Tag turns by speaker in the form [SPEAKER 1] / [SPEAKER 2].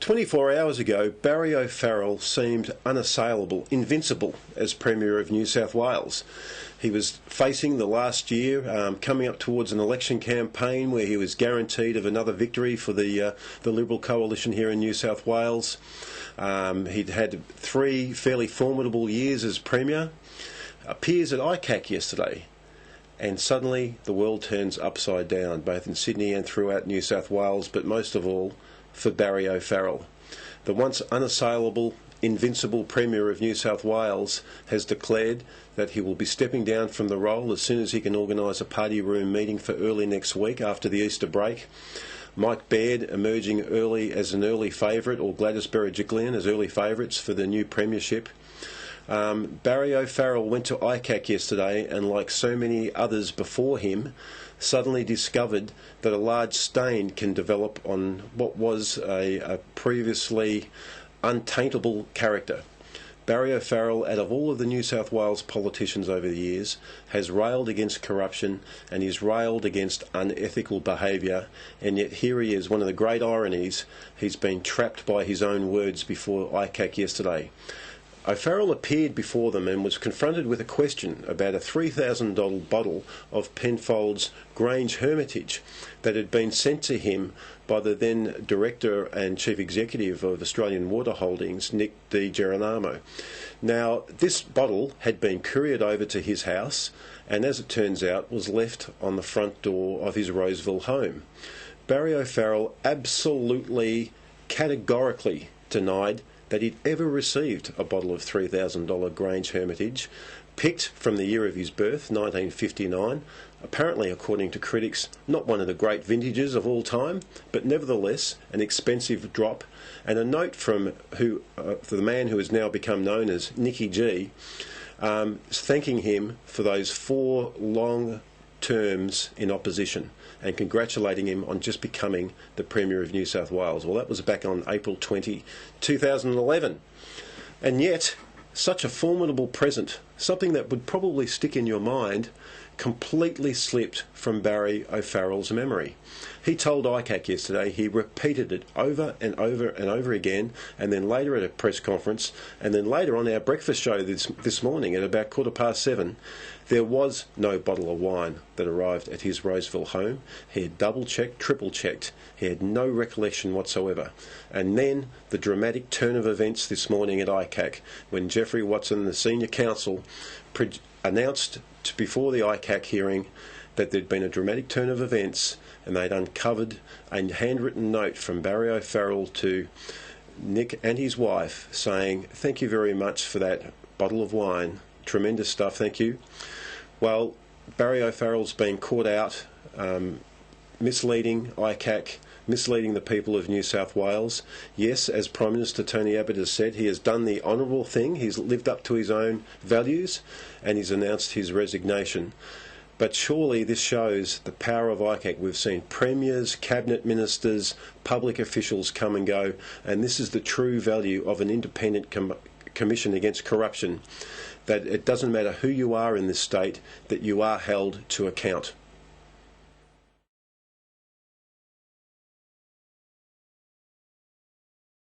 [SPEAKER 1] 24 hours ago, Barry O'Farrell seemed unassailable, invincible as Premier of New South Wales. He was facing the last year, coming up towards an election campaign where he was guaranteed of another victory for the Liberal coalition here in New South Wales. He'd had 3 fairly formidable years as Premier. Appears at ICAC yesterday, and suddenly the world turns upside down, both in Sydney and throughout New South Wales, but most of all for Barry O'Farrell. The once unassailable, invincible Premier of New South Wales has declared that he will be stepping down from the role as soon as he can organise a party room meeting for early next week after the Easter break. Mike Baird emerging early as an early favourite, or Gladys Berejiklian as early favourites for the new premiership. Barry O'Farrell went to ICAC yesterday and, like so many others before him, suddenly discovered that a large stain can develop on what was a previously untaintable character. Barry O'Farrell, out of all of the New South Wales politicians over the years, has railed against corruption and he's railed against unethical behaviour, and yet here he is. One of the great ironies, he's been trapped by his own words before ICAC yesterday. O'Farrell appeared before them and was confronted with a question about a $3,000 bottle of Penfolds Grange Hermitage that had been sent to him by the then Director and Chief Executive of Australian Water Holdings, Nick Di Geronimo. Now, this bottle had been couriered over to his house and, as it turns out, was left on the front door of his Roseville home. Barry O'Farrell absolutely, categorically denied that he'd ever received a bottle of $3,000 Grange Hermitage, picked from the year of his birth, 1959, apparently, according to critics, not one of the great vintages of all time, but nevertheless an expensive drop, and a note from for the man who has now become known as Nicky G, thanking him for those 4 long terms in opposition and congratulating him on just becoming the Premier of New South Wales. Well, that was back on April 20, 2011. And yet, such a formidable present, something that would probably stick in your mind, completely slipped from Barry O'Farrell's memory. He told ICAC yesterday, he repeated it over and over and over again, and then later at a press conference, and then later on our breakfast show this morning at about 7:15, there was no bottle of wine that arrived at his Roseville home. He had double-checked, triple-checked. He had no recollection whatsoever. And then the dramatic turn of events this morning at ICAC, when Geoffrey Watson, the senior counsel, announced before the ICAC hearing that there'd been a dramatic turn of events, and they'd uncovered a handwritten note from Barry O'Farrell to Nick and his wife saying, "Thank you very much for that bottle of wine. Tremendous stuff, thank you." Well, Barry O'Farrell's been caught out, misleading ICAC, misleading the people of New South Wales. Yes, as Prime Minister Tony Abbott has said, he has done the honourable thing. He's lived up to his own values and he's announced his resignation. But surely this shows the power of ICAC. We've seen premiers, cabinet ministers, public officials come and go, and this is the true value of an independent commission against corruption, that it doesn't matter who you are in this state, that you are held to account.